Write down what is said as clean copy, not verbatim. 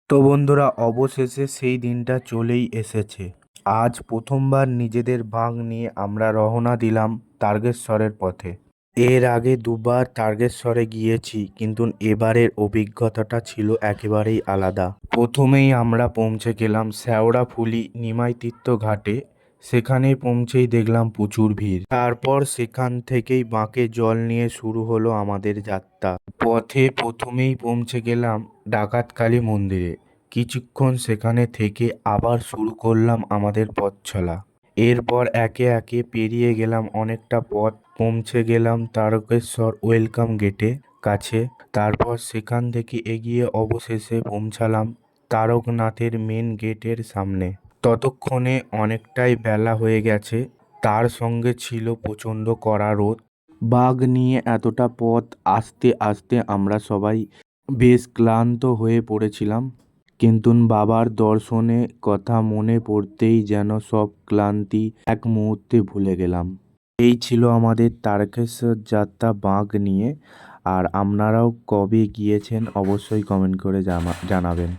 তো বন্ধুরা, অবশেষে সেই দিনটা চলেই এসেছে। আজ প্রথমবার নিজেদের বাঘ নিয়ে আমরা রওনা দিলাম তারকেশ্বরের পথে। এর আগে দুবার তারকেশ্বরে গিয়েছি, কিন্তু এবারের অভিজ্ঞতাটা ছিল একেবারেই আলাদা। প্রথমেই আমরা পৌঁছে গেলাম শেওড়াফুলি নিমাইতীর্থ ঘাটে। সেখানে পৌঁছেই দেখলাম প্রচুর ভিড়। তারপর সেখান থেকেই বাঁকে জল নিয়ে শুরু হলো আমাদের যাত্রা। পথে প্রথমেই পৌঁছে গেলাম ডাকাতকালী মন্দিরে। কিছুক্ষণ সেখানে থেকে আবার শুরু করলাম আমাদের পথ চলা। এরপর একে একে পেরিয়ে গেলাম অনেকটা পথ, পৌঁছে গেলাম তারকেশ্বর ওয়েলকাম গেটে কাছে। তারপর সেখান থেকে এগিয়ে অবশেষে পৌঁছালাম তারকনাথের মেন গেটের সামনে। ততক্ষণে অনেকটাই বেলা হয়ে গেছে, তার সঙ্গে ছিল প্রচণ্ড কড়া রোদ। বাঘ নিয়ে এতটা পথ আসতে আসতে আমরা সবাই বেশ ক্লান্ত হয়ে পড়েছিলাম, কিন্তু বাবার দর্শনে কথা মনে পড়তেই যেন সব ক্লান্তি এক মুহূর্তে ভুলে গেলাম। এই ছিল আমাদের তারকেশ্বর যাত্রা বাঘ নিয়ে। আর আপনারাও কবে গিয়েছেন অবশ্যই কমেন্ট করে জানাবেন।